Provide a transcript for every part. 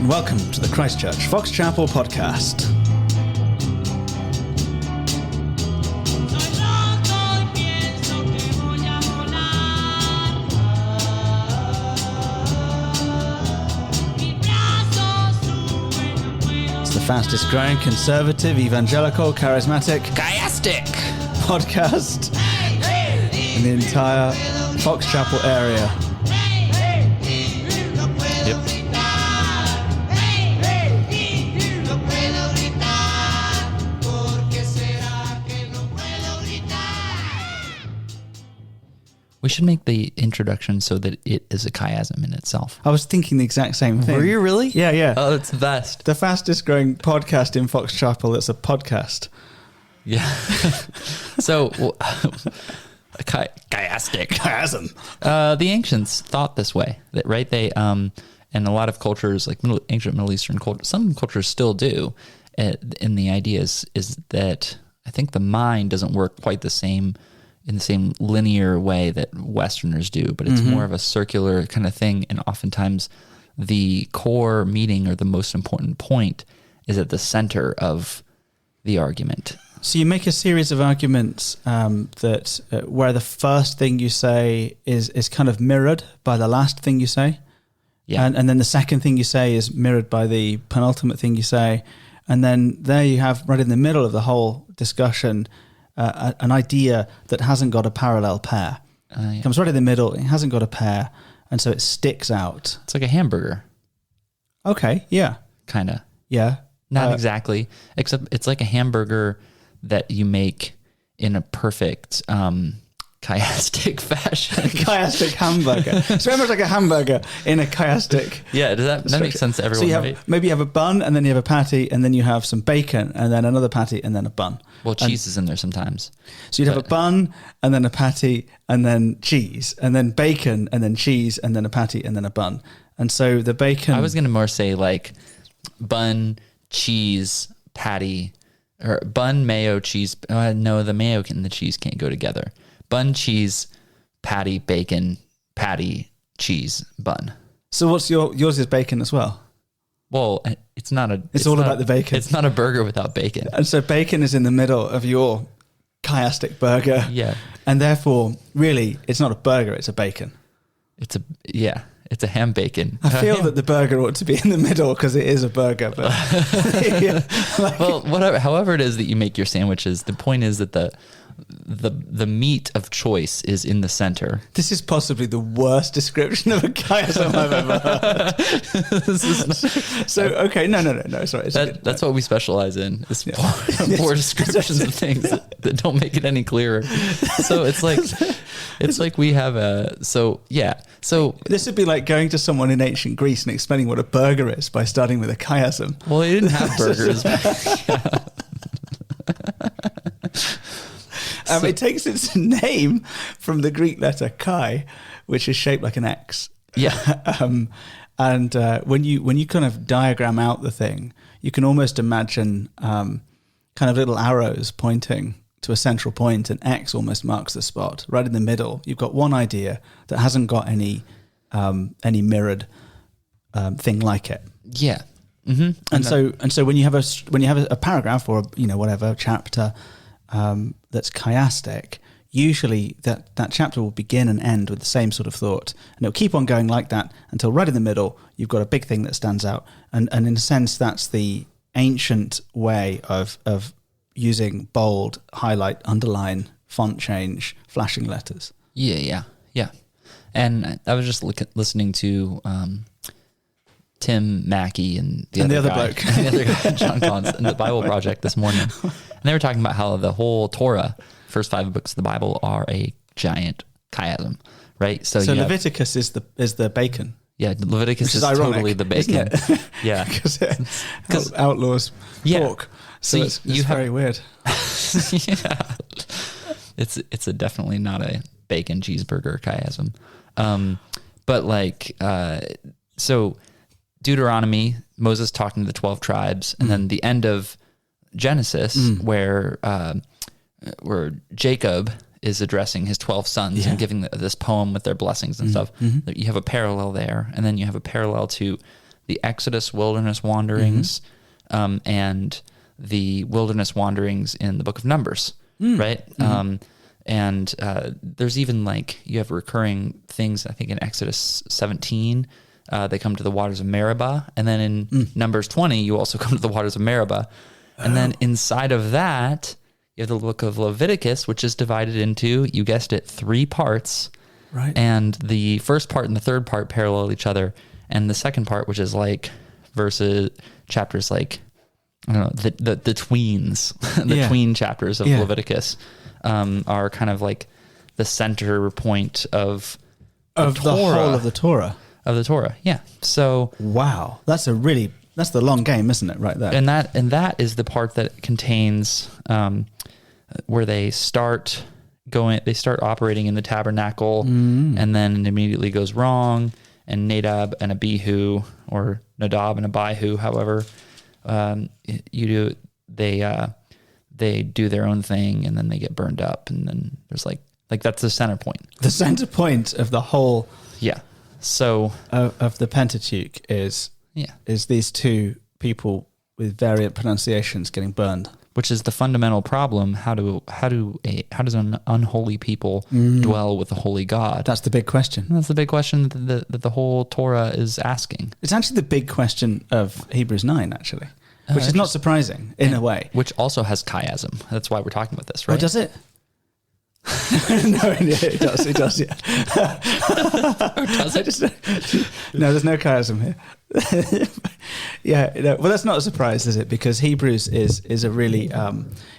and welcome to the Christchurch Fox Chapel podcast. It's the fastest growing conservative, evangelical, charismatic, chiastic podcast in the entire Fox Chapel area. Yep. We should make the introduction so that it is a chiasm in itself. I was thinking the exact same thing. Were you really? Yeah, yeah. Oh, that's the best. The fastest growing podcast in Fox Chapel that's a podcast. Yeah. So, chiastic. Chiasm. The ancients thought this way, that right? They and a lot of cultures, like ancient Middle Eastern culture, some cultures still do. And the idea is that I think the mind doesn't work quite the same in the same linear way that Westerners do, but it's more of a circular kind of thing. And oftentimes the core meaning or the most important point is at the center of the argument. So you make a series of arguments that where the first thing you say is kind of mirrored by the last thing you say. Yeah. And then the second thing you say is mirrored by the penultimate thing you say. And then there you have right in the middle of the whole discussion an idea that hasn't got a parallel pair. Yeah. It comes right in the middle. It hasn't got a pair. And so it sticks out. It's like a hamburger. Okay. Yeah. Kind of. Yeah. Not exactly, except it's like a hamburger that you make in a perfect chiastic fashion. Chiastic hamburger. So very much like a hamburger in a chiastic. Yeah, does that makes sense to everyone, so right? Maybe you have a bun, and then you have a patty, and then you have some bacon, and then another patty, and then a bun. Well, cheese is in there sometimes. So you'd have a bun, and then a patty, and then cheese, and then bacon, and then cheese, and then a patty, and then a bun. And so the bacon... I was going to more say like bun, cheese, patty, or bun, mayo, cheese. No, the mayo and the cheese can't go together. Bun, cheese, patty, bacon, patty, cheese, bun. So what's yours is bacon as well? Well, it's not a... It's all about the bacon. It's not a burger without bacon. And so bacon is in the middle of your chiastic burger. Yeah. And therefore, really, it's not a burger, it's a bacon. It's a ham bacon. I feel that the burger ought to be in the middle because it is a burger. But well, whatever, however it is that you make your sandwiches, the point is that the meat of choice is in the center. This is possibly the worst description of a chiasm I've ever heard. Okay, no, sorry. That's what we specialize in. Is poor descriptions of things that don't make it any clearer. So it's like we have So this would be like going to someone in ancient Greece and explaining what a burger is by starting with a chiasm. Well, they didn't have burgers. It takes its name from the Greek letter chi, which is shaped like an X. Yeah. And when you kind of diagram out the thing, you can almost imagine kind of little arrows pointing to a central point, and X almost marks the spot. Right in the middle, you've got one idea that hasn't got any mirrored thing like it. Yeah. Mm-hmm. And so when you have a paragraph or whatever chapter that's chiastic, usually that chapter will begin and end with the same sort of thought, and it'll keep on going like that until right in the middle you've got a big thing that stands out, and in a sense that's the ancient way of using bold, highlight, underline, font change, flashing letters. Yeah. And I was just listening to Tim Mackey and the other guy, the other guy, John Collins, and the Bible Project this morning. And they were talking about how the whole Torah, first 5 books of the Bible, are a giant chiasm, right? So Leviticus is the bacon. Yeah, Leviticus is ironic, totally the bacon. Yeah, because outlaws pork. So it's very weird. Yeah, it's definitely not a bacon cheeseburger chiasm, but so Deuteronomy, Moses talking to the 12 tribes, and then the end of Genesis, where Jacob is addressing his 12 sons and giving this poem with their blessings and stuff. You have a parallel there, and then you have a parallel to the Exodus wilderness wanderings, and the wilderness wanderings in the book of Numbers, right? And there's even like, you have recurring things, I think in Exodus 17, they come to the waters of Meribah. And then in Numbers 20, you also come to the waters of Meribah. And then inside of that, you have the book of Leviticus, which is divided into, you guessed it, 3 parts. Right. And the first part and the third part parallel each other. And the second part, which is like chapters like, I don't know, the tweens, tween chapters of Leviticus, are kind of like the center point of the whole of the Torah. Of the Torah, yeah. So wow, that's the long game, isn't it? Right there. And that is the part that contains where they start operating in the tabernacle, and then it immediately goes wrong. And Nadab and Abihu, or Nadab and Abihu, however they do their own thing, and then they get burned up, and then there's like that's the center point. The center point of the whole, So of the Pentateuch is these 2 people with variant pronunciations getting burned, which is the fundamental problem. How does an unholy people dwell with a holy God? That's the big question. That's the big question that the whole Torah is asking. It's actually the big question of Hebrews 9, actually, which is not surprising in a way. Which also has chiasm. That's why we're talking about this, right? Oh, does it? No, it does. It does, yeah. Does it? No, there's no chiasm here. Well, that's not a surprise, is it? Because Hebrews is a really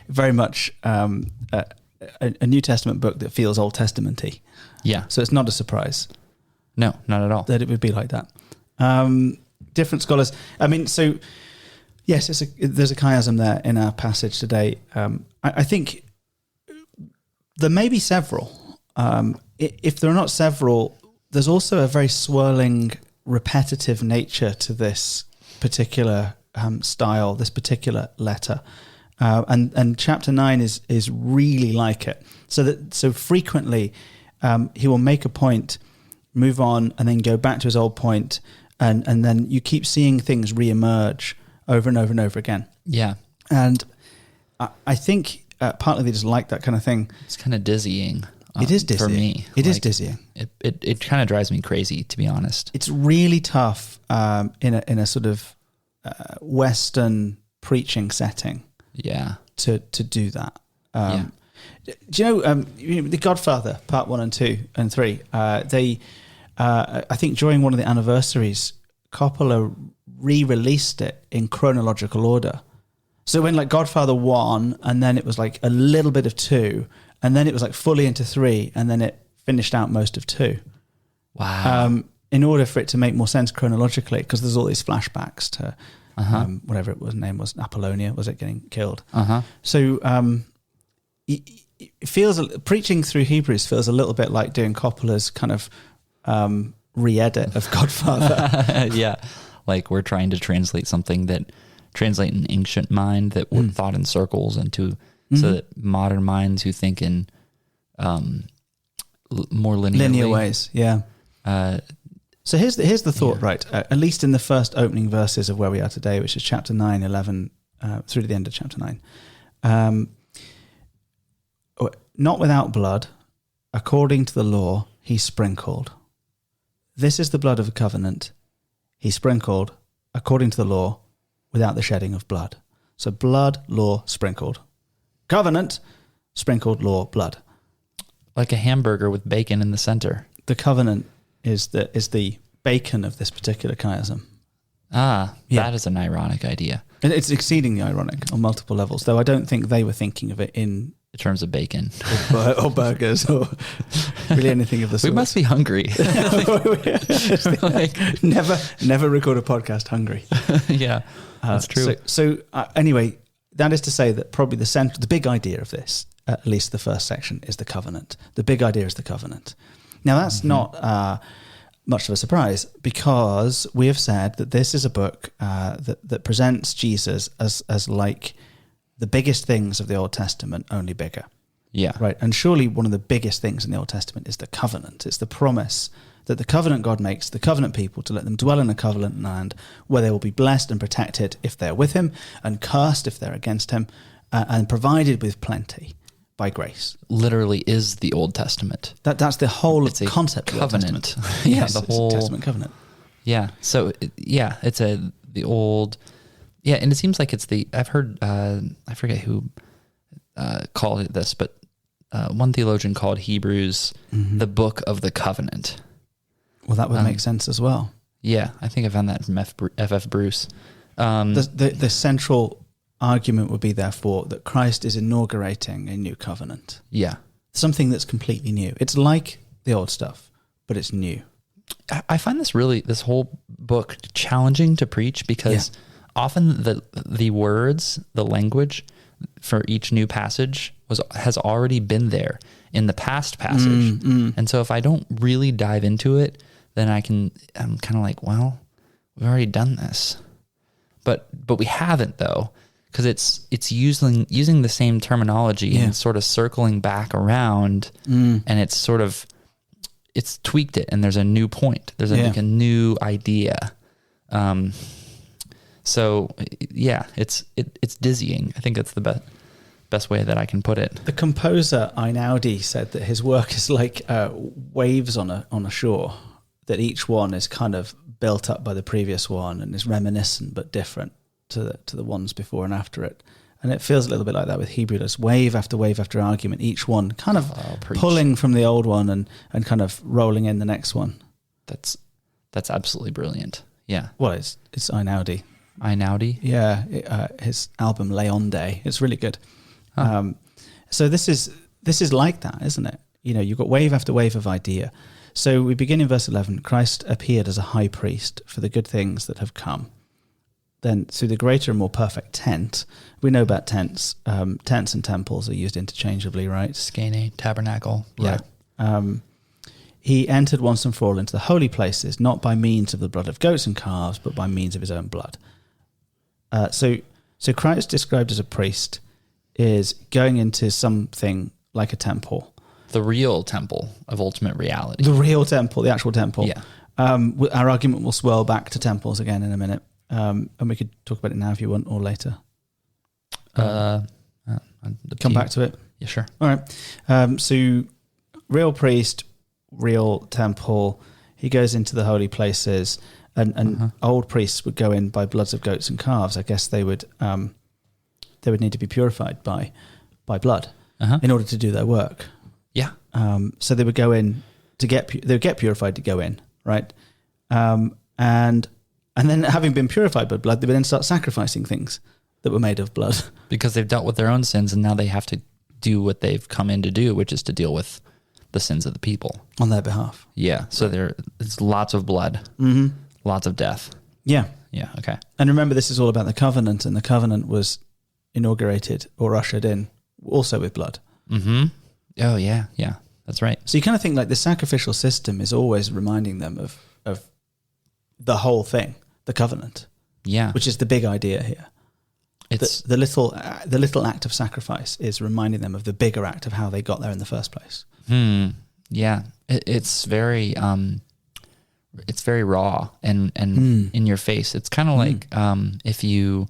very much a New Testament book that feels Old Testament-y. Yeah. So it's not a surprise. No, not at all. That it would be like that. Different scholars. I mean, so yes, there's a chiasm there in our passage today. I think there may be several. If there are not several, there's also a very swirling, repetitive nature to this particular style, this particular letter. And chapter 9 is really like it. So frequently he will make a point, move on, and then go back to his old point, and then you keep seeing things reemerge over and over and over again. Yeah. And I think partly they just like that kind of thing. It's kind of dizzying. It is dizzying. For me. It is dizzying. It kind of drives me crazy, to be honest. It's really tough in a sort of Western preaching setting. Yeah. To do that. Do you know The Godfather Part 1 and 2 and 3? They, I think, during one of the anniversaries, Coppola re-released it in chronological order. So when like Godfather 1, and then it was like a little bit of 2, and then it was like fully into 3, and then it finished out most of 2. Wow. In order for it to make more sense chronologically, because there's all these flashbacks to whatever it was, name was Apollonia, was it getting killed? So it feels, preaching through Hebrews feels a little bit like doing Coppola's kind of re-edit of Godfather. Yeah, like we're trying to translate something that translate an ancient mind that were thought in circles into so that modern minds who think in more linear ways. Yeah. So here's the thought, right? At least in the first opening verses of where we are today, which is chapter 9, 11, through to the end of chapter 9. Not without blood, according to the law, he sprinkled. This is the blood of the covenant. He sprinkled, according to the law, without the shedding of blood. So blood, law, sprinkled. Covenant, sprinkled, law, blood. Like a hamburger with bacon in the center. The covenant is the bacon of this particular chiasm. That is an ironic idea. And it's exceedingly ironic on multiple levels, though I don't think they were thinking of it in terms of bacon. or burgers or really anything of the sort. We must be hungry. Never record a podcast hungry. Yeah, that's true. So anyway, that is to say that probably the big idea of this, at least the first section, is the covenant. The big idea is the covenant. Now that's not much of a surprise, because we have said that this is a book that presents Jesus as like the biggest things of the Old Testament, only bigger. Yeah. Right. And surely one of the biggest things in the Old Testament is the covenant. It's the promise that the covenant God makes the covenant people to let them dwell in a covenant land where they will be blessed and protected if they're with him, and cursed if they're against him, and provided with plenty by grace. Literally is the Old Testament. That's the whole It's a concept covenant. of the Old Testament. Yeah, Yes, the it's whole a Testament covenant. Yeah. So it's the old. Yeah, and it seems like it's I've heard I forget who called it this, but one theologian called Hebrews the book of the covenant. Well, that would make sense as well. Yeah, I think I found that from F.F. Bruce. The central argument would be, therefore, that Christ is inaugurating a new covenant. Yeah. Something that's completely new. It's like the old stuff, but it's new. I find this whole book challenging to preach because often the words, the language for each new passage has already been there in the past passage. And so if I don't really dive into it, then I'm kind of like, well, we've already done this. But we haven't, though, because it's using the same terminology and sort of circling back around, and it's tweaked it, and there's a new point. There's like a new idea. So yeah, it's dizzying. I think that's the best way that I can put it. The composer Einaudi said that his work is like waves on a shore, that each one is kind of built up by the previous one and is reminiscent but different to the ones before and after it. And it feels a little bit like that with Hebrew. There's wave after argument, each one kind of pulling from the old one and kind of rolling in the next one. That's absolutely brilliant. Yeah. Well, it's Einaudi. Einaudi? Yeah, his album Leonde. It's really good. So this is like that, isn't it? You've got wave after wave of idea. So we begin in verse 11. Christ appeared as a high priest for the good things that have come. Then through the greater and more perfect tent, we know about tents. Tents and temples are used interchangeably, right? Skene, tabernacle. Yeah. Right. He entered once and for all into the holy places, not by means of the blood of goats and calves, but by means of his own blood. So Christ, described as a priest, is going into something like a temple. The real temple of ultimate reality. The real temple, the actual temple. Yeah. Our argument will swirl back to temples again in a minute. And we could talk about it now if you want, or later. Come back to it. Yeah, sure. All right. So real priest, real temple. He goes into the holy places, and old priests would go in by bloods of goats and calves. I guess they would need to be purified by blood in order to do their work. Yeah. So they would go in they would get purified to go in, right? And then, having been purified by blood, they would then start sacrificing things that were made of blood. Because they've dealt with their own sins, and now they have to do what they've come in to do, which is to deal with the sins of the people. On their behalf. Yeah. So there's lots of blood, lots of death. Yeah. Yeah, okay. And remember, this is all about the covenant, and the covenant was inaugurated or ushered in also with blood. Mm-hmm. Oh, yeah, yeah. That's right. So you kind of think like the sacrificial system is always reminding them of the whole thing, the covenant. Yeah. Which is the big idea here. It's the little act of sacrifice is reminding them of the bigger act of how they got there in the first place. Yeah. It's very raw and in your face. It's kind of like if you,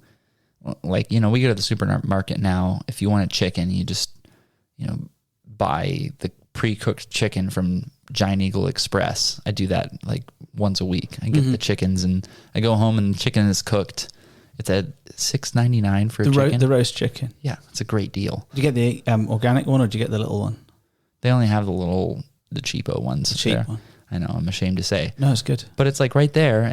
like, we go to the supermarket now. If you want a chicken, you just, buy the pre-cooked chicken from Giant Eagle Express. I do that like once a week. I get the chickens and I go home and the chicken is cooked. It's at $6.99 for a chicken. The roast chicken. Yeah, it's a great deal. Do you get the organic one or do you get the little one? They only have the cheapo ones. The cheap one. I know, I'm ashamed to say. No, it's good. But it's like right there.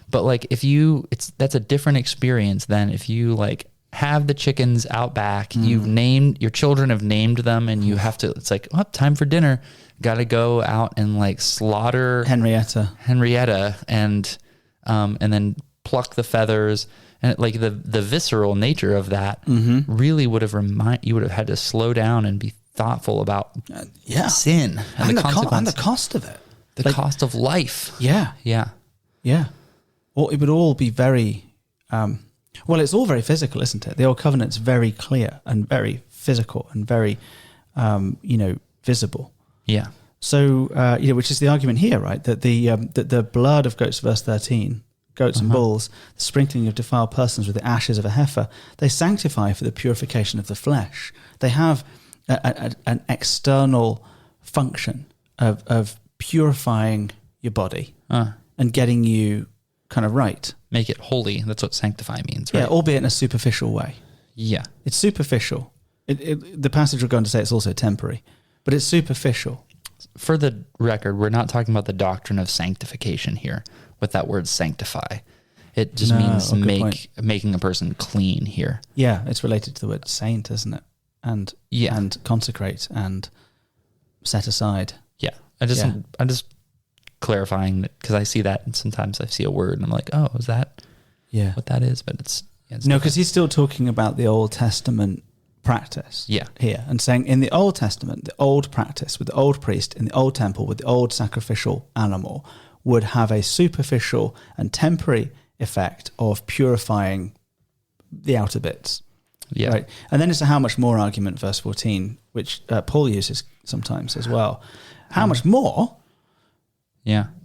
But like that's a different experience than if you like have the chickens out back. Your children have named them, and you have to, it's like, time for dinner. Got to go out and like slaughter Henrietta and then pluck the feathers, and like the visceral nature of that really would have you would have had to slow down and be thoughtful about sin and the consequences and the cost of it, the cost of life. Yeah. Or it would all be very. Well, it's all very physical, isn't it? The Old Covenant's very clear and very physical and very, visible. Yeah. So, which is the argument here, right? That the blood of goats, verse 13, goats and bulls, the sprinkling of defiled persons with the ashes of a heifer, they sanctify for the purification of the flesh. They have an external function of purifying your body and getting you kind of right. Make it holy. That's what sanctify means, right? Yeah, albeit in a superficial way. Yeah. It's superficial. The passage we're going to say it's also temporary, but it's superficial. For the record, we're not talking about the doctrine of sanctification here with that word sanctify. It just means making a person clean here. Yeah, it's related to the word saint, isn't it? And consecrate and set aside. Yeah. I'm just clarifying that because I see that and sometimes I see a word and I'm like, oh, is that what that is? But it's no, because he's still talking about the Old Testament practice here and saying in the Old Testament, the old practice with the old priest in the old temple with the old sacrificial animal would have a superficial and temporary effect of purifying the outer bits. Yeah. Right. And then it's a how much more argument, verse 14, which Paul uses sometimes as well. How much more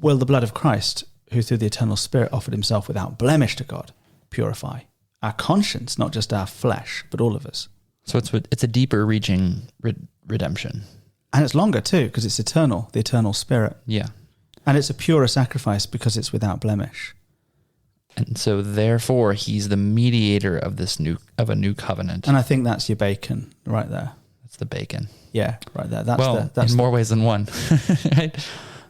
will the blood of Christ, who through the eternal Spirit offered himself without blemish to God, purify our conscience, not just our flesh, but all of us? So it's a deeper reaching redemption. And it's longer too, because it's eternal, the eternal Spirit. Yeah. And it's a purer sacrifice because it's without blemish. And so therefore he's the mediator of a new covenant. And I think that's your bacon right there. That's the bacon. Yeah, right there. That's in more ways than one. Right?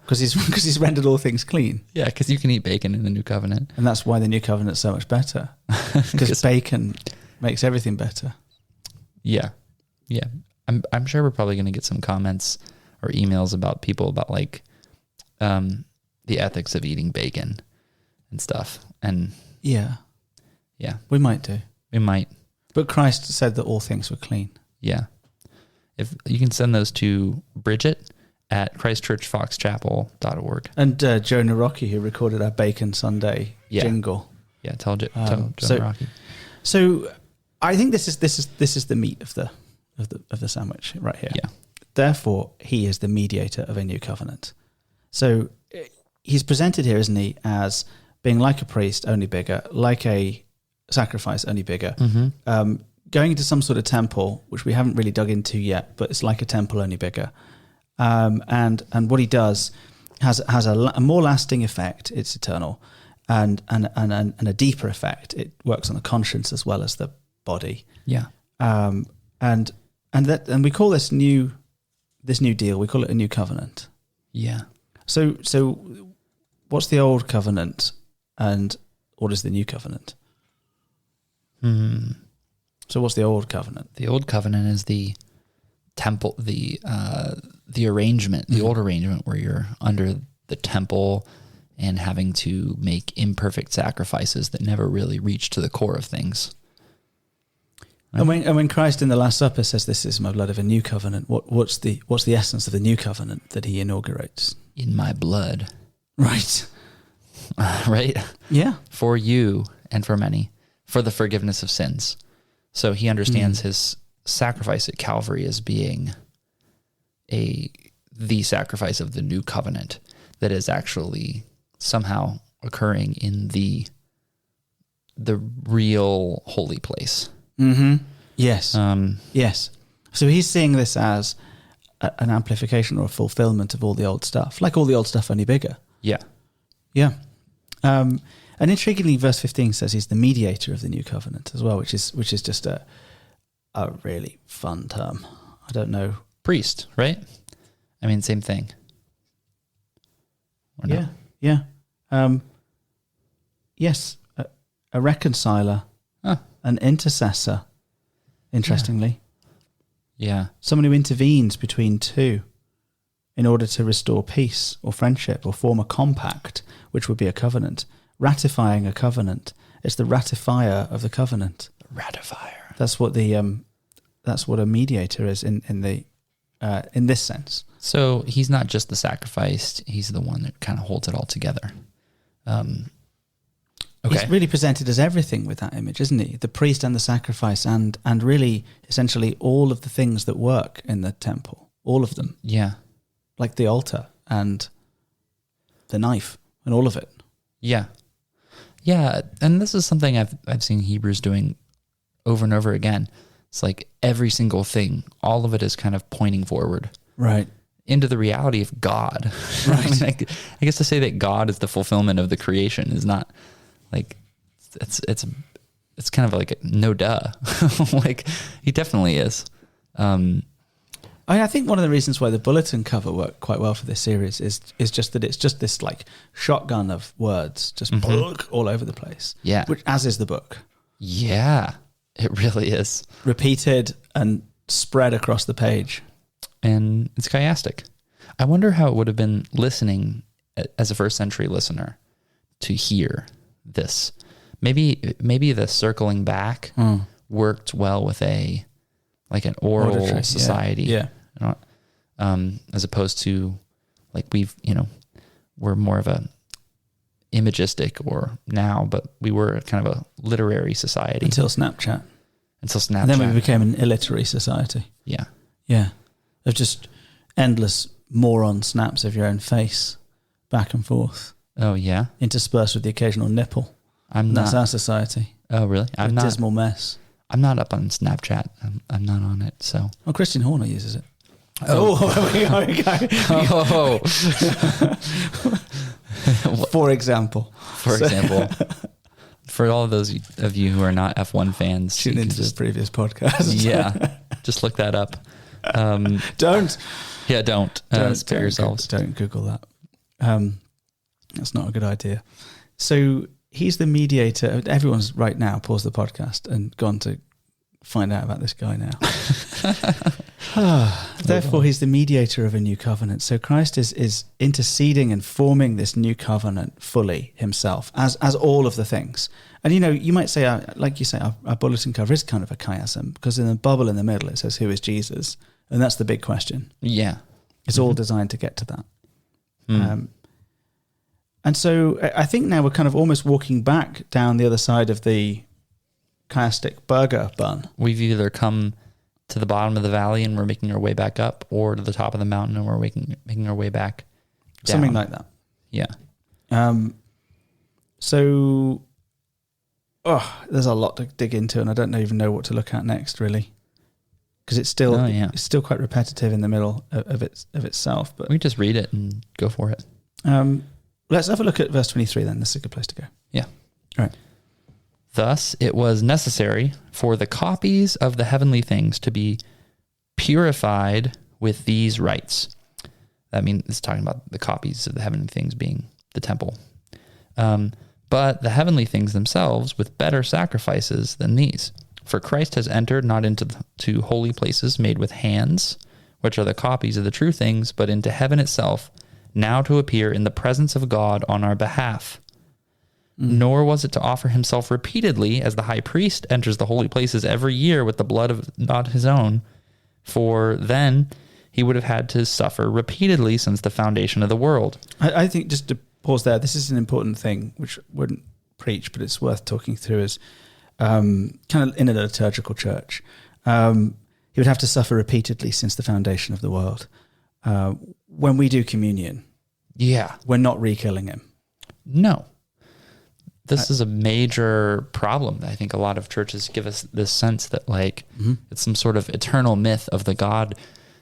Because he's rendered all things clean. Yeah, because you can eat bacon in the new covenant. And that's why the new covenant's so much better. Because bacon makes everything better. Yeah. Yeah. I'm sure we're probably going to get some comments or emails about people about like the ethics of eating bacon and stuff. And yeah, we might do. We might. But Christ said that all things were clean. Yeah. If you can send those to Bridget at christchurchfoxchapel.org. And Joe Narocki, who recorded our Bacon Sunday jingle. Yeah, tell Joe Narocki. So I think this is the meat of the sandwich right here. Yeah. Therefore, he is the mediator of a new covenant. So he's presented here, isn't he, as being like a priest, only bigger, like a sacrifice, only bigger, going into some sort of temple, which we haven't really dug into yet, but it's like a temple, only bigger. And what he does has a more lasting effect. It's eternal, and a deeper effect. It works on the conscience as well as the body. Yeah. And we call this new deal. We call it a new covenant. Yeah. So what's the old covenant, and what is the new covenant? So what's the old covenant? The old covenant is the temple, the arrangement, the old arrangement where you're under the temple and having to make imperfect sacrifices that never really reach to the core of things. And when Christ in the Last Supper says, "This is my blood of a new covenant," what's the essence of the new covenant that he inaugurates? In my blood. Right. Right? Yeah. For you and for many, for the forgiveness of sins. So he understands his sacrifice at Calvary as being the sacrifice of the new covenant that is actually somehow occurring in the real holy place. Mm-hmm. Yes. Yes. So he's seeing this as an amplification or a fulfillment of all the old stuff, like all the old stuff, only bigger. Yeah. Yeah. And intriguingly, verse 15 says he's the mediator of the new covenant as well, which is just a really fun term. I don't know. Priest, right? I mean, same thing. Or yeah. not? Yeah. Yes. A reconciler, an intercessor, interestingly. Yeah. Someone who intervenes between two in order to restore peace or friendship or form a compact, which would be a covenant. Ratifying a covenant. It's the ratifier of the covenant. Ratifier. That's what a mediator is in this sense. So he's not just the sacrifice; he's the one that kind of holds it all together. Okay. He's really presented as everything with that image, isn't he? The priest and the sacrifice, and really, essentially, all of the things that work in the temple, all of them. Yeah. like the altar and the knife and all of it. Yeah. Yeah, and this is something I've seen Hebrews doing over and over again. It's like every single thing, all of it is kind of pointing forward. Right. Into the reality of God. Right. I guess to say that God is the fulfillment of the creation is not like, it's kind of like no duh. Like he definitely is. I think one of the reasons why the bulletin cover worked quite well for this series is just that it's just this like shotgun of words, just all over the place. Yeah. Which, as is the book. Yeah, it really is. Repeated and spread across the page. And it's chiastic. I wonder how it would have been listening as a first century listener to hear this. Maybe the circling back worked well with an oral auditory society. Yeah. As opposed to like we're more of a imagistic but we were kind of a literary society. Until Snapchat. And then we became an illiterary society. Yeah. Yeah. Of just endless moron snaps of your own face back and forth. Oh, yeah. Interspersed with the occasional nipple. That's our society. Oh, really? I'm not. Dismal mess. I'm not up on Snapchat. I'm not on it, so. Well, Christian Horner uses it. Oh. For example. For all of those of you who are not F1 fans. Tune into the previous podcast. Yeah. Just look that up. Don't. Yeah, don't. Spare yourselves. Don't Google that. That's not a good idea. So he's the mediator. Everyone's right now paused the podcast and gone to find out about this guy now. Therefore, he's the mediator of a new covenant. So Christ is interceding and forming this new covenant fully himself as all of the things. And, you might say, like you say, our bulletin cover is kind of a chiasm because in the bubble in the middle, it says, who is Jesus? And that's the big question. Yeah. It's all designed to get to that. And so I think now we're kind of almost walking back down the other side of the chiastic burger bun. We've either come to the bottom of the valley and we're making our way back up, or to the top of the mountain and we're making our way back down. Something like that. Yeah. So, there's a lot to dig into, and I don't even know what to look at next, really, because it's still quite repetitive in the middle of itself. But we just read it and go for it. Let's have a look at verse 23 then. This is a good place to go. Yeah. All right. Thus, it was necessary for the copies of the heavenly things to be purified with these rites. That means it's talking about the copies of the heavenly things being the temple. But the heavenly things themselves with better sacrifices than these. For Christ has entered not into holy places made with hands, which are the copies of the true things, but into heaven itself, now to appear in the presence of God on our behalf. Nor was it to offer himself repeatedly, as the high priest enters the holy places every year with the blood of not his own, for then he would have had to suffer repeatedly since the foundation of the world. I think, just to pause there, this is an important thing, which wouldn't preach, but it's worth talking through as kind of in a liturgical church. He would have to suffer repeatedly since the foundation of the world. When we do communion, we're not re-killing him. No. This is a major problem. I think a lot of churches give us this sense that it's some sort of eternal myth of the God,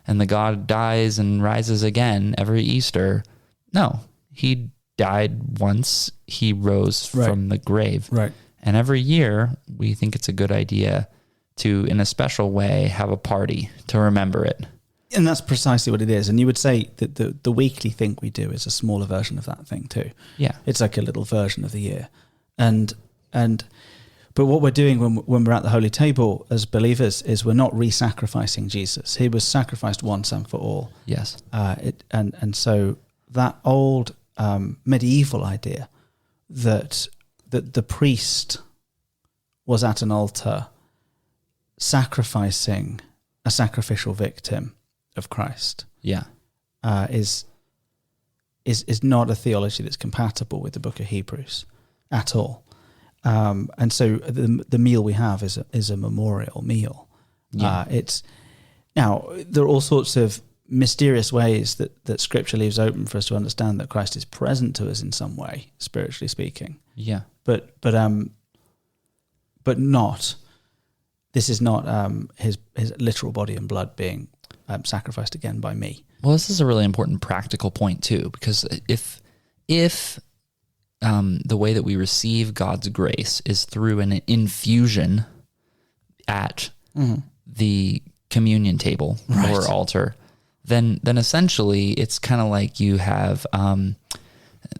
and the God dies and rises again every Easter. No, he died once, he rose from the grave. Right. And every year we think it's a good idea to, in a special way, have a party to remember it. And that's precisely what it is. And you would say that the weekly thing we do is a smaller version of that thing too. Yeah. It's like a little version of the year. But what we're doing when we're at the holy table as believers is we're not re-sacrificing Jesus. He was sacrificed once and for all. Yes. And so that old medieval idea that the priest was at an altar sacrificing a sacrificial victim of Christ. Yeah. Is not a theology that's compatible with the book of Hebrews at all. And so the meal we have is a memorial meal. Yeah. Now there are all sorts of mysterious ways that Scripture leaves open for us to understand that Christ is present to us in some way, spiritually speaking. Yeah. But not. This is not his literal body and blood being sacrificed again by me. Well, this is a really important practical point too, because if the way that we receive God's grace is through an infusion at the communion table or altar, then essentially it's kind of like you have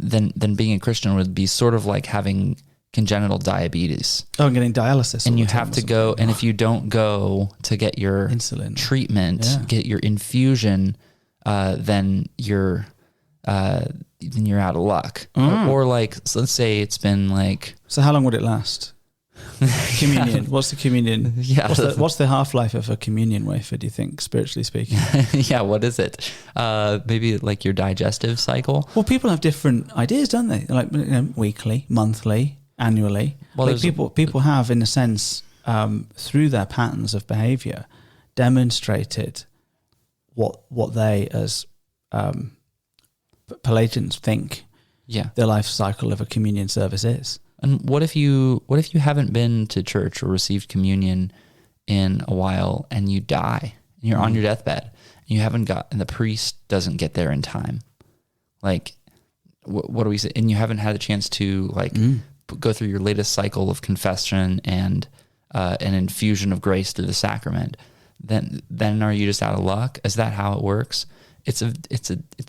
then being a Christian would be sort of like having congenital diabetes. Oh, and getting dialysis. And you have to go, and if you don't go to get your insulin treatment, get your infusion, then you're out of luck. Or like, so let's say it's been like... So how long would it last? Communion. What's the communion? Yeah. What's the half-life of a communion wafer, do you think, spiritually speaking? Yeah, what is it? Maybe like your digestive cycle? Well, people have different ideas, don't they? Like weekly, monthly, annually. Well, like people have, in a sense, through their patterns of behavior, demonstrated what they, as Pelagians, think the life cycle of a communion service is. And what if you haven't been to church or received communion in a while and you die and you're on your deathbed and you haven't and the priest doesn't get there in time? Like, what do we say? And you haven't had a chance to go through your latest cycle of confession and an infusion of grace through the sacrament. Then are you just out of luck? Is that how it works? It's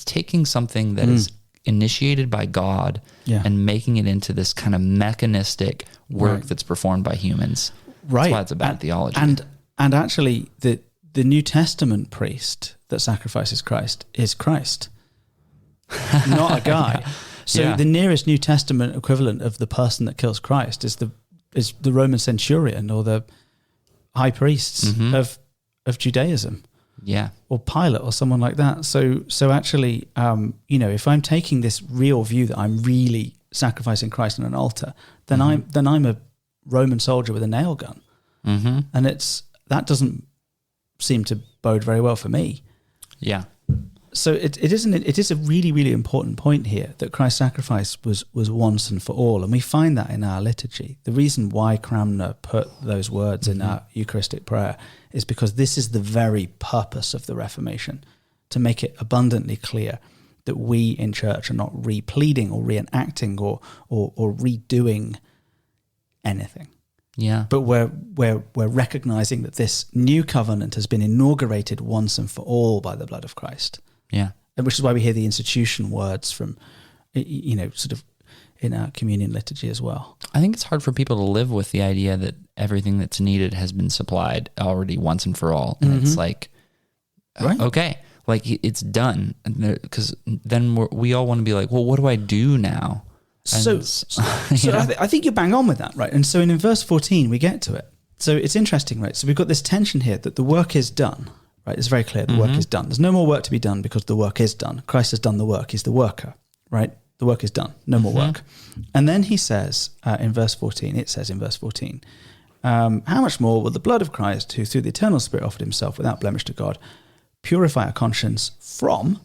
taking something that is initiated by God and making it into this kind of mechanistic work that's performed by humans. Right. That's why it's a bad theology. And actually, the New Testament priest that sacrifices Christ is Christ, not a guy. So the nearest New Testament equivalent of the person that kills Christ is the Roman centurion or the high priests of Judaism. Yeah. Or Pilate or someone like that. So actually, if I'm taking this real view that I'm really sacrificing Christ on an altar, then I'm a Roman soldier with a nail gun. And that doesn't seem to bode very well for me. Yeah. So it is a really, really important point here that Christ's sacrifice was once and for all. And we find that in our liturgy. The reason why Cranmer put those words in our Eucharistic prayer is because this is the very purpose of the Reformation, to make it abundantly clear that we in church are not repleading or reenacting or redoing anything. Yeah. But we're recognizing that this new covenant has been inaugurated once and for all by the blood of Christ. Yeah. And which is why we hear the institution words from, sort of in our communion liturgy as well. I think it's hard for people to live with the idea that everything that's needed has been supplied already once and for all. And it's like, okay, like it's done. Because then we all want to be like, well, what do I do now? And I think you bang on with that, right? And so in verse 14, we get to it. So it's interesting, right? So we've got this tension here that the work is done, right? It's very clear the work is done. There's no more work to be done because the work is done. Christ has done the work. He's the worker, right? The work is done. No more work. And then he says in verse 14, how much more will the blood of Christ, who through the eternal Spirit offered himself without blemish to God, purify our conscience from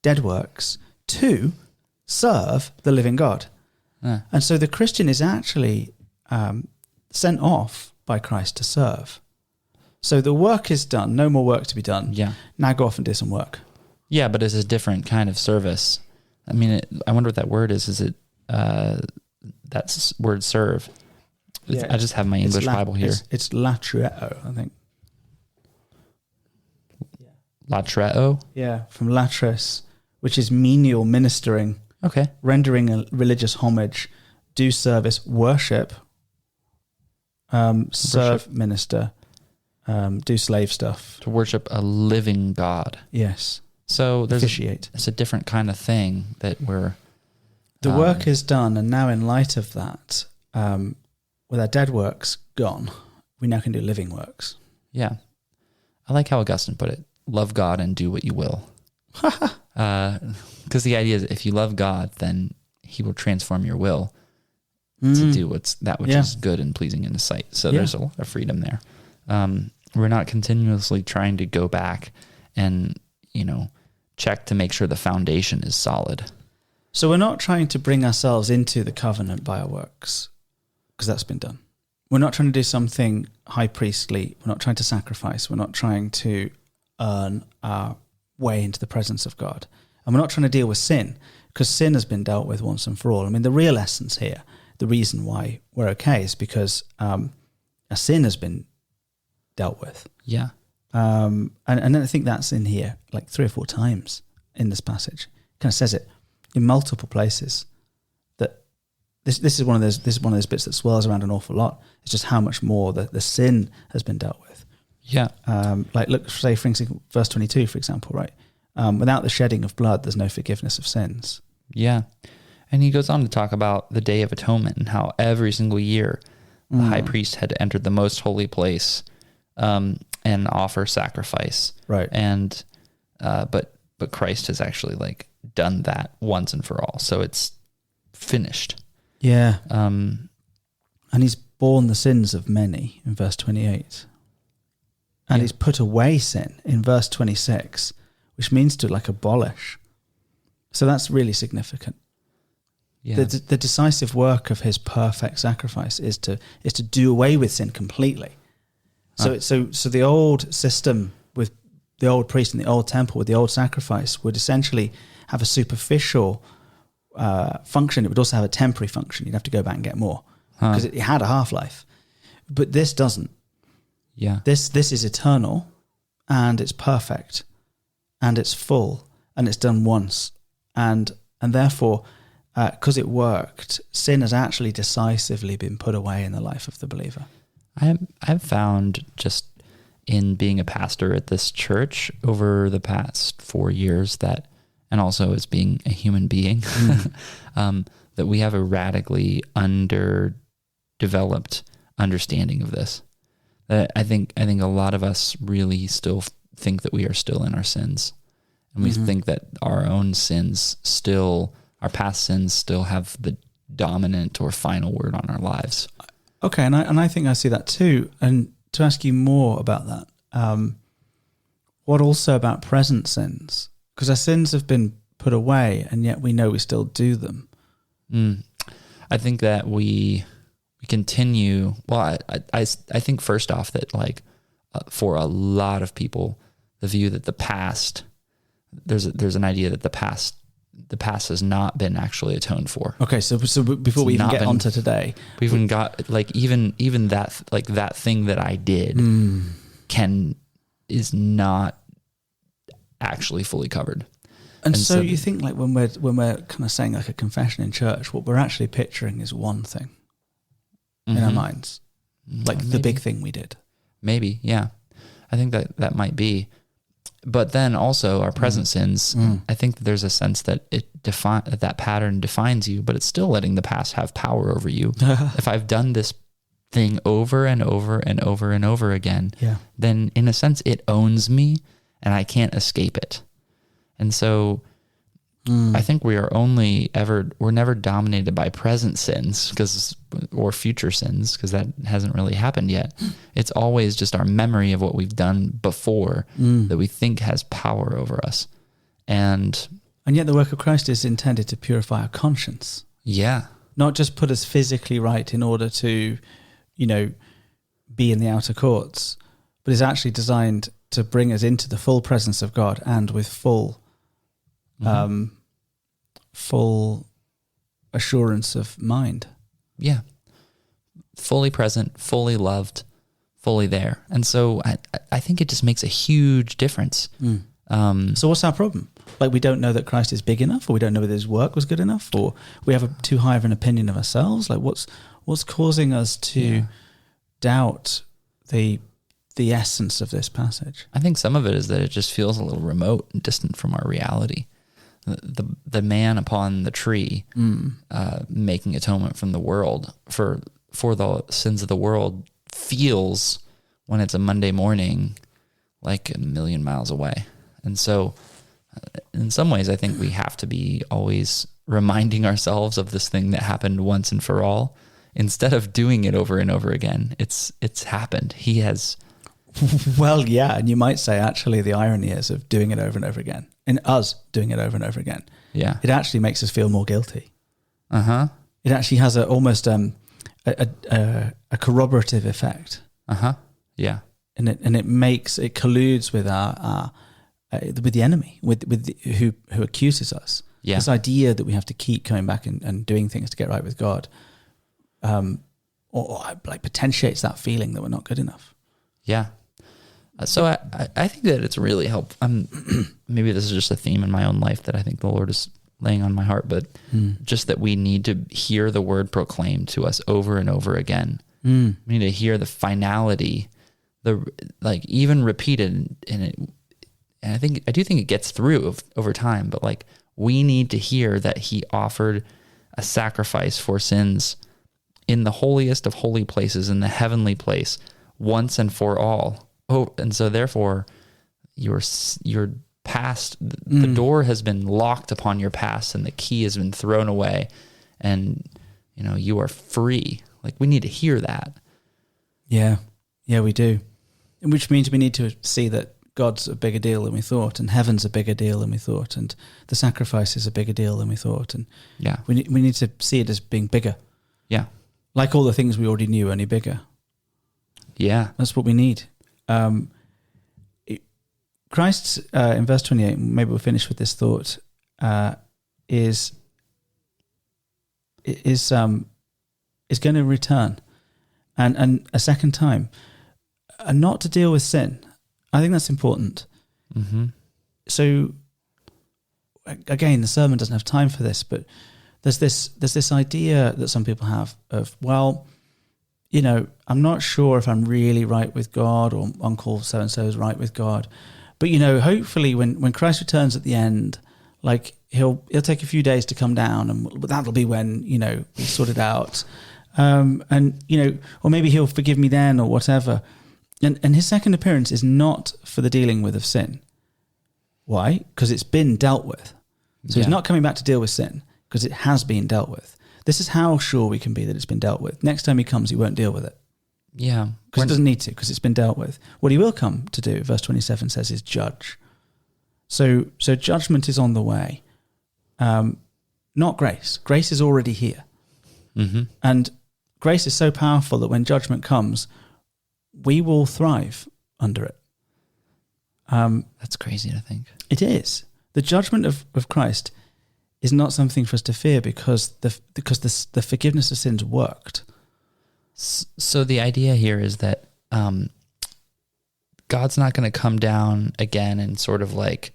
dead works to serve the living God? And so the Christian is actually sent off by Christ to serve. So the work is done. No more work to be done. Yeah. Now go off and do some work. Yeah, but it's a different kind of service. I mean, I wonder what that word is. Is it that word serve? I just have my English Bible here. It's latreo, I think. Latreo? Yeah, from latris, which is menial ministering. Okay. Rendering a religious homage, do service, worship, serve, minister, do slave stuff. To worship a living God. Yes. So officiate. It's a different kind of thing that we're... The work is done, and now in light of that, with our dead works gone, we now can do living works. Yeah. I like how Augustine put it. Love God and do what you will. Because the idea is if you love God, then he will transform your will to do which is good and pleasing in his sight. So there's a lot of freedom there. We're not continuously trying to go back and check to make sure the foundation is solid. So we're not trying to bring ourselves into the covenant by our works, because that's been done. We're not trying to do something high priestly. We're not trying to sacrifice. We're not trying to earn our way into the presence of God. And we're not trying to deal with sin, because sin has been dealt with once and for all. I mean, the real essence here, the reason why we're okay, is because a sin has been dealt with. Yeah. And I think that's in here like 3 or 4 times in this passage. It kind of says it in multiple places, that this is one of those bits that swirls around an awful lot. It's just how much more the sin has been dealt with. Yeah. Like look, say for instance, verse 22, for example, right? Without the shedding of blood, there's no forgiveness of sins. Yeah. And he goes on to talk about the Day of Atonement and how every single year the high priest had to enter the most holy place and offer sacrifice. Right. And but Christ has actually like done that once and for all. So it's finished. Yeah. And he's borne the sins of many in verse 28. And he's put away sin in verse 26, which means to like abolish. So that's really significant. Yeah. The decisive work of his perfect sacrifice is to do away with sin completely. So the old system with the old priest in the old temple with the old sacrifice would essentially have a superficial function. It would also have a temporary function. You'd have to go back and get more because it had a half-life. But this doesn't. Yeah. This is eternal, and it's perfect, and it's full, and it's done once, and therefore, because it worked, sin has actually decisively been put away in the life of the believer. I've found just in being a pastor at this church over the past 4 years that, and also as being a human being, that we have a radically underdeveloped understanding of this. I think a lot of us really still think that we are still in our sins, and we think that our own sins still, our past sins still have the dominant or final word on our lives. Okay, and I think I see that too. And to ask you more about that, what also about present sins? Because our sins have been put away, and yet we know we still do them. I think that we continue. Well, I think first off that like for a lot of people, the view that the past, there's an idea that the past has not been actually atoned for. Okay, so before we even get onto today, we even got like even that, like that thing that I did is not actually fully covered. And so you think like when we're kind of saying like a confession in church, what we're actually picturing is one thing in our minds, like the big thing we did. Maybe, yeah. I think that might be. But then also our present sins, I think that there's a sense that that pattern defines you, but it's still letting the past have power over you. If I've done this thing over and over and over and over again, then in a sense it owns me and I can't escape it. And so I think we're never dominated by present sins or future sins, because that hasn't really happened yet. It's always just our memory of what we've done before that we think has power over us. And yet the work of Christ is intended to purify our conscience. Yeah. Not just put us physically right in order to, be in the outer courts, but is actually designed to bring us into the full presence of God and with full assurance of mind. Yeah. Fully present, fully loved, fully there. And so I think it just makes a huge difference. So what's our problem? Like, we don't know that Christ is big enough, or we don't know that his work was good enough, or we have too high of an opinion of ourselves. Like, what's causing us to doubt the essence of this passage? I think some of it is that it just feels a little remote and distant from our reality. The man upon the tree making atonement from the world for the sins of the world feels, when it's a Monday morning, like a million miles away. And so in some ways I think we have to be always reminding ourselves of this thing that happened once and for all, instead of doing it over and over again. It's happened. He has Well, yeah, and you might say actually the irony is of doing it over and over again, and us doing it over and over again. Yeah. It actually makes us feel more guilty. Uh-huh. It actually has almost a corroborative effect. Uh-huh. Yeah. And it colludes with with the enemy, who accuses us. Yeah. This idea that we have to keep coming back and doing things to get right with God, or like potentiates that feeling that we're not good enough. Yeah. So I think that it's really helpful. Maybe this is just a theme in my own life that I think the Lord is laying on my heart, but just that we need to hear the word proclaimed to us over and over again. We need to hear the finality, even repeated in it. And I do think it gets through over time, but like we need to hear that he offered a sacrifice for sins in the holiest of holy places, in the heavenly place, once and for all. Oh, and so therefore your past, the door has been locked upon your past and the key has been thrown away, and you are free. Like we need to hear that. Yeah, we do. Which means we need to see that God's a bigger deal than we thought, and heaven's a bigger deal than we thought, and the sacrifice is a bigger deal than we thought, and we need to see it as being bigger. Yeah, like all the things we already knew, only bigger. Yeah, that's what we need. Christ, in verse 28, maybe we'll finish with this thought, is going to return, and a second time, and not to deal with sin. I think that's important. Mm-hmm. So, again, the sermon doesn't have time for this, but there's this idea that some people have of, well, I'm not sure if I'm really right with God, or Uncle so-and-so is right with God. But, hopefully when Christ returns at the end, like he'll take a few days to come down, and that'll be when, we sort it out. Or maybe he'll forgive me then, or whatever. And his second appearance is not for the dealing with of sin. Why? Because it's been dealt with. So he's not coming back to deal with sin, because it has been dealt with. This is how sure we can be that it's been dealt with. Next time he comes, he won't deal with it. Yeah. Because it doesn't need to, because it's been dealt with. What he will come to do, verse 27 says, is judge. So judgment is on the way. Not grace. Grace is already here. Mm-hmm. And grace is so powerful that when judgment comes, we will thrive under it. That's crazy to think. It is. The judgment of Christ is not something for us to fear, because the forgiveness of sins worked. So the idea here is that God's not going to come down again and sort of like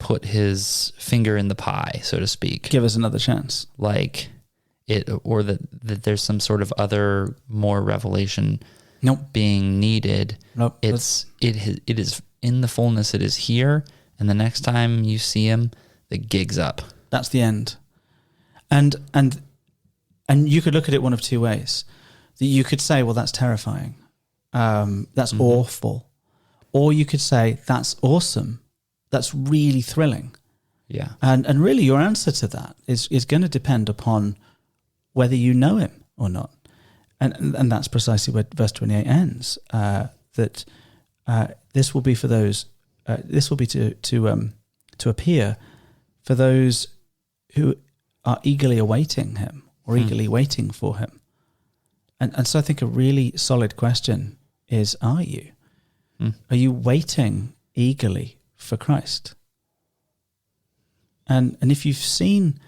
put his finger in the pie, so to speak. Give us another chance. Like it, or that there's some sort of other more revelation being needed. Nope. It is in the fullness. It is here, and the next time you see him, the gig's up. That's the end. And you could look at it one of two ways. That you could say, well, that's terrifying. That's awful. Or you could say, that's awesome. That's really thrilling. Yeah. And really your answer to that is going to depend upon whether you know him or not. And that's precisely where verse 28 ends. That this will be for those, this will be to appear for those who are eagerly awaiting him, or eagerly waiting for him. And so I think a really solid question is, are you? Are you waiting eagerly for Christ? And if you've seen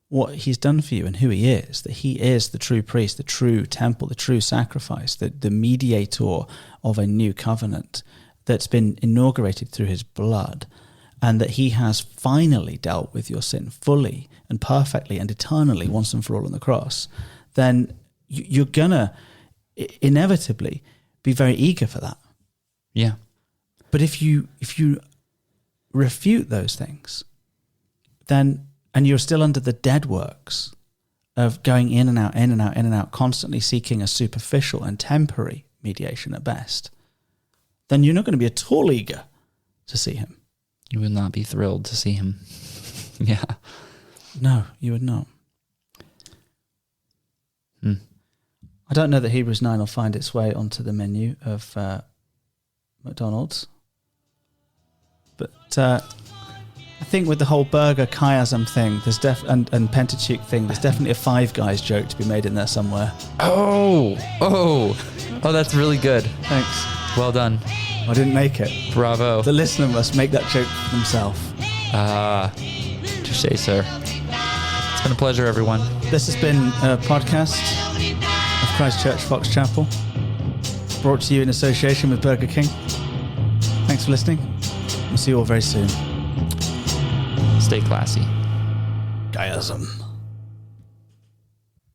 what he's done for you and who he is, that he is the true priest, the true temple, the true sacrifice, the mediator of a new covenant that's been inaugurated through his blood, and that he has finally dealt with your sin fully and perfectly and eternally once and for all on the cross, then you're gonna inevitably be very eager for that. Yeah. But if you refute those things, then, and you're still under the dead works of going in and out, in and out, in and out, constantly seeking a superficial and temporary mediation at best, then you're not going to be at all eager to see him. You would not be thrilled to see him. Yeah. No, you would not. I don't know that Hebrews 9 will find its way onto the menu of McDonald's. But I think with the whole burger chiasm thing, there's and Pentateuch thing, there's definitely a Five Guys joke to be made in there somewhere. Oh, that's really good. Thanks. Well done. I didn't make it. Bravo. The listener must make that joke for themselves. Touché, sir. It's been a pleasure, everyone. This has been a podcast of Christchurch Fox Chapel, brought to you in association with Burger King. Thanks for listening. We'll see you all very soon. Stay classy. Chiasm.